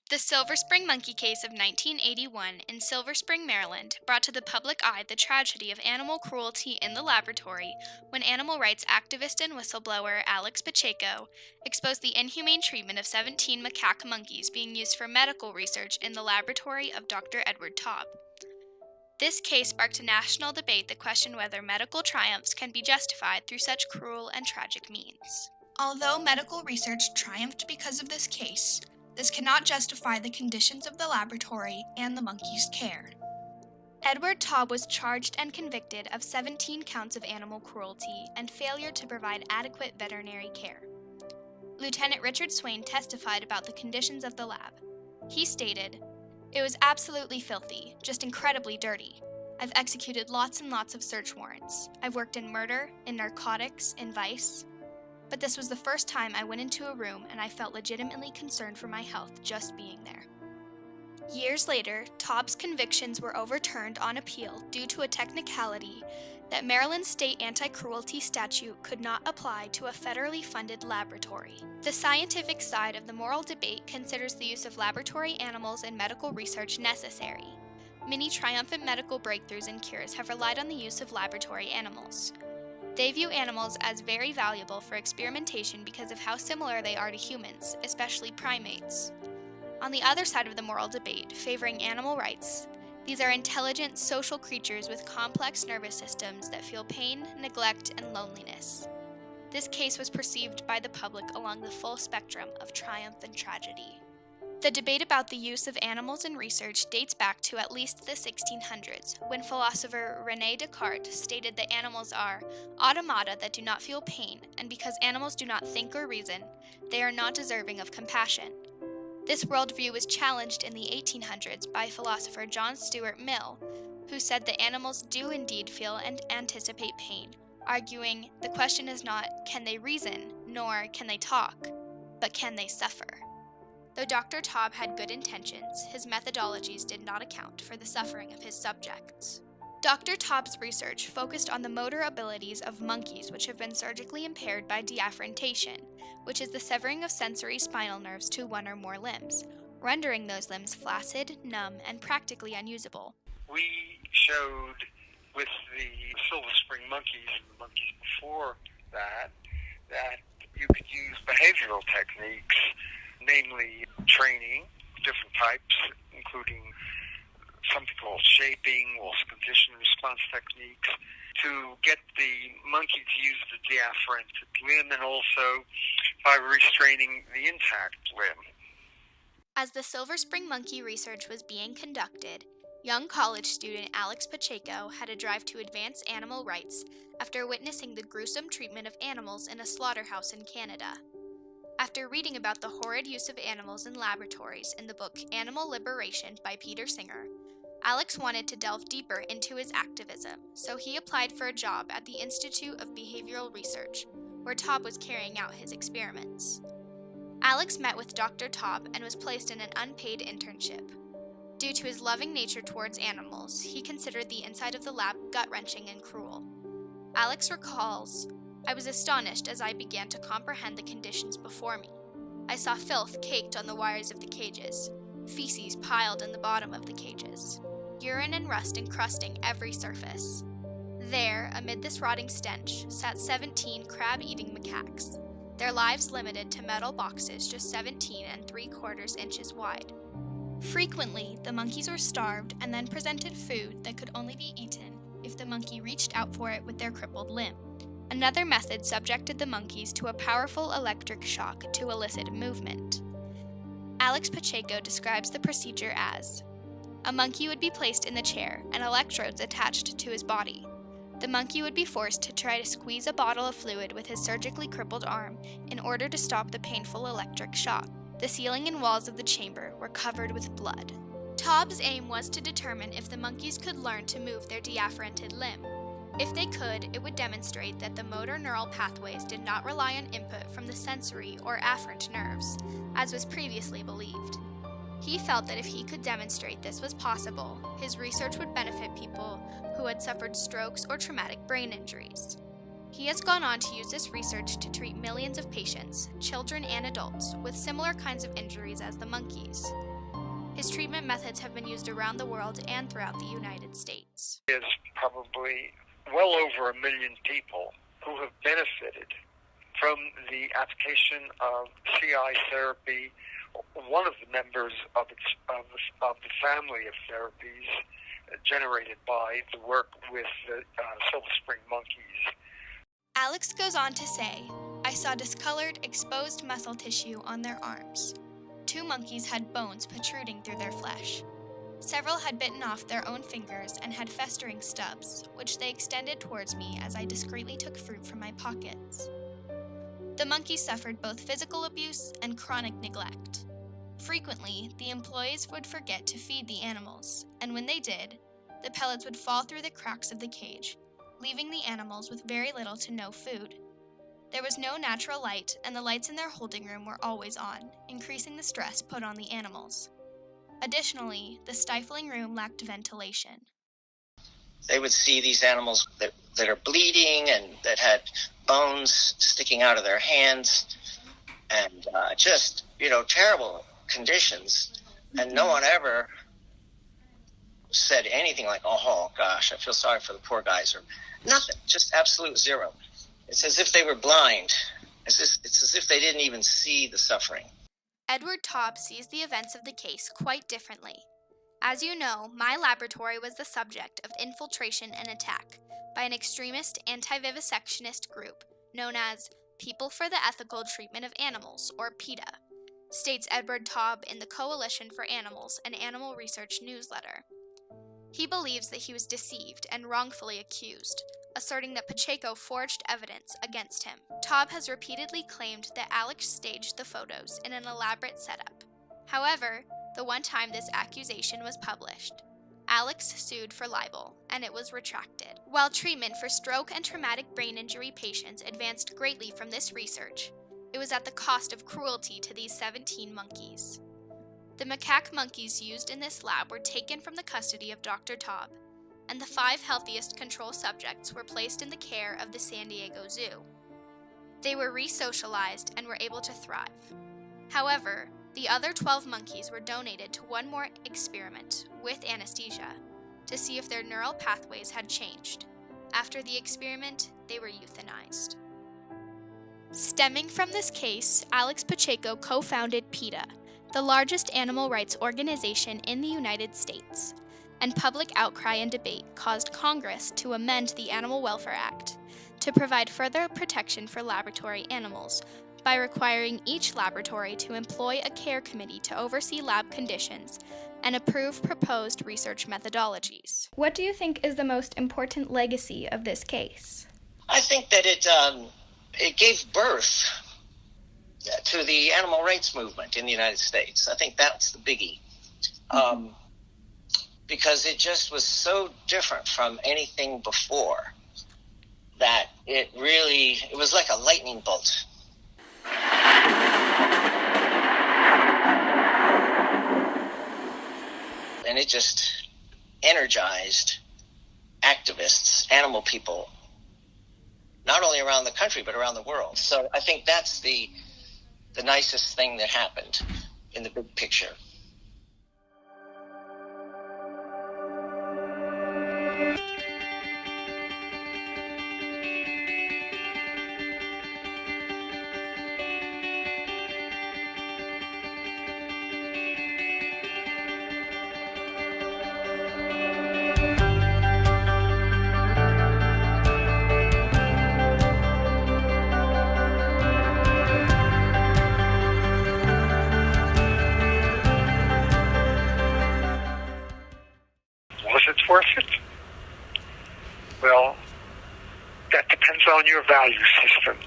The Silver Spring Monkey case of 1981 in Silver Spring, Maryland, brought to the public eye the tragedy of animal cruelty in the laboratory when animal rights activist and whistleblower Alex Pacheco exposed the inhumane treatment of 17 macaque monkeys being used for medical research in the laboratory of Dr. Edward Taub. This case sparked a national debate that questioned whether medical triumphs can be justified through such cruel and tragic means. Although medical research triumphed because of this case, this cannot justify the conditions of the laboratory and the monkeys' care. Edward Taub was charged and convicted of 17 counts of animal cruelty and failure to provide adequate veterinary care. Lieutenant Richard Swain testified about the conditions of the lab. He stated, "It was absolutely filthy, just incredibly dirty. I've executed lots and lots of search warrants. I've worked in murder, in narcotics, in vice. But this was the first time I went into a room and I felt legitimately concerned for my health just being there." Years later, Taub's convictions were overturned on appeal due to a technicality that Maryland's state anti-cruelty statute could not apply to a federally funded laboratory. The scientific side of the moral debate considers the use of laboratory animals in medical research necessary. Many triumphant medical breakthroughs and cures have relied on the use of laboratory animals. They view animals as very valuable for experimentation because of how similar they are to humans, especially primates. On the other side of the moral debate, favoring animal rights, these are intelligent, social creatures with complex nervous systems that feel pain, neglect, and loneliness. This case was perceived by the public along the full spectrum of triumph and tragedy. The debate about the use of animals in research dates back to at least the 1600s, when philosopher René Descartes stated that animals are automata that do not feel pain, and because animals do not think or reason, they are not deserving of compassion. This worldview was challenged in the 1800s by philosopher John Stuart Mill, who said that animals do indeed feel and anticipate pain, arguing the question is not can they reason, nor can they talk, but can they suffer. Though Dr. Taub had good intentions, his methodologies did not account for the suffering of his subjects. Dr. Taub's research focused on the motor abilities of monkeys which have been surgically impaired by deafferentation, which is the severing of sensory spinal nerves to one or more limbs, rendering those limbs flaccid, numb, and practically unusable. We showed with the Silver Spring monkeys and the monkeys before that you could use behavioral techniques, namely training, different types, including something called shaping, also condition response techniques, to get the monkey to use the deafferented limb and also by restraining the intact limb. As the Silver Spring monkey research was being conducted, young college student Alex Pacheco had a drive to advance animal rights after witnessing the gruesome treatment of animals in a slaughterhouse in Canada. After reading about the horrid use of animals in laboratories in the book Animal Liberation by Peter Singer, Alex wanted to delve deeper into his activism, so he applied for a job at the Institute of Behavioral Research, where Taub was carrying out his experiments. Alex met with Dr. Taub and was placed in an unpaid internship. Due to his loving nature towards animals, he considered the inside of the lab gut-wrenching and cruel. Alex recalls, "I was astonished as I began to comprehend the conditions before me. I saw filth caked on the wires of the cages, feces piled in the bottom of the cages, urine and rust encrusting every surface. There, amid this rotting stench, sat 17 crab-eating macaques, their lives limited to metal boxes just 17 3/4 inches wide. Frequently, the monkeys were starved and then presented food that could only be eaten if the monkey reached out for it with their crippled limb. Another method subjected the monkeys to a powerful electric shock to elicit movement." Alex Pacheco describes the procedure as, "A monkey would be placed in the chair and electrodes attached to his body. The monkey would be forced to try to squeeze a bottle of fluid with his surgically crippled arm in order to stop the painful electric shock. The ceiling and walls of the chamber were covered with blood." Taub's aim was to determine if the monkeys could learn to move their deafferented limb. If they could, it would demonstrate that the motor neural pathways did not rely on input from the sensory or afferent nerves, as was previously believed. He felt that if he could demonstrate this was possible, his research would benefit people who had suffered strokes or traumatic brain injuries. He has gone on to use this research to treat millions of patients, children and adults, with similar kinds of injuries as the monkeys. His treatment methods have been used around the world and throughout the United States. There's probably well over 1 million people who have benefited from the application of CI therapy. One of the members of the family of therapies generated by the work with the Silver Spring monkeys. Alex goes on to say, "I saw discolored, exposed muscle tissue on their arms. 2 monkeys had bones protruding through their flesh. Several had bitten off their own fingers and had festering stubs, which they extended towards me as I discreetly took fruit from my pockets. The monkeys suffered both physical abuse and chronic neglect. Frequently, the employees would forget to feed the animals, and when they did, the pellets would fall through the cracks of the cage, leaving the animals with very little to no food. There was no natural light, and the lights in their holding room were always on, increasing the stress put on the animals. Additionally, the stifling room lacked ventilation." They would see these animals that are bleeding and that had bones sticking out of their hands, and just, terrible conditions. And no one ever said anything like, "Oh gosh, I feel sorry for the poor guys," or nothing, just absolute zero. It's as if they were blind. It's as if they didn't even see the suffering. Edward Taub sees the events of the case quite differently. "As you know, my laboratory was the subject of infiltration and attack by an extremist anti-vivisectionist group known as People for the Ethical Treatment of Animals, or PETA," states Edward Taub in the Coalition for Animals, an animal research newsletter. He believes that he was deceived and wrongfully accused, asserting that Pacheco forged evidence against him. Taub has repeatedly claimed that Alex staged the photos in an elaborate setup. However, the one time this accusation was published, Alex sued for libel, and it was retracted. While treatment for stroke and traumatic brain injury patients advanced greatly from this research, it was at the cost of cruelty to these 17 monkeys. The macaque monkeys used in this lab were taken from the custody of Dr. Taub, and the 5 healthiest control subjects were placed in the care of the San Diego Zoo. They were re-socialized and were able to thrive. However, the other 12 monkeys were donated to one more experiment with anesthesia to see if their neural pathways had changed. After the experiment, they were euthanized. Stemming from this case, Alex Pacheco co-founded PETA, the largest animal rights organization in the United States, and public outcry and debate caused Congress to amend the Animal Welfare Act to provide further protection for laboratory animals by requiring each laboratory to employ a care committee to oversee lab conditions and approve proposed research methodologies. What do you think is the most important legacy of this case? I think that it gave birth to the animal rights movement in the United States. I think that's the biggie. Because it just was so different from anything before that it was like a lightning bolt. And it just energized activists, animal people, not only around the country, but around the world. So I think that's the nicest thing that happened in the big picture. Was it worth it? Well, that depends on your value system.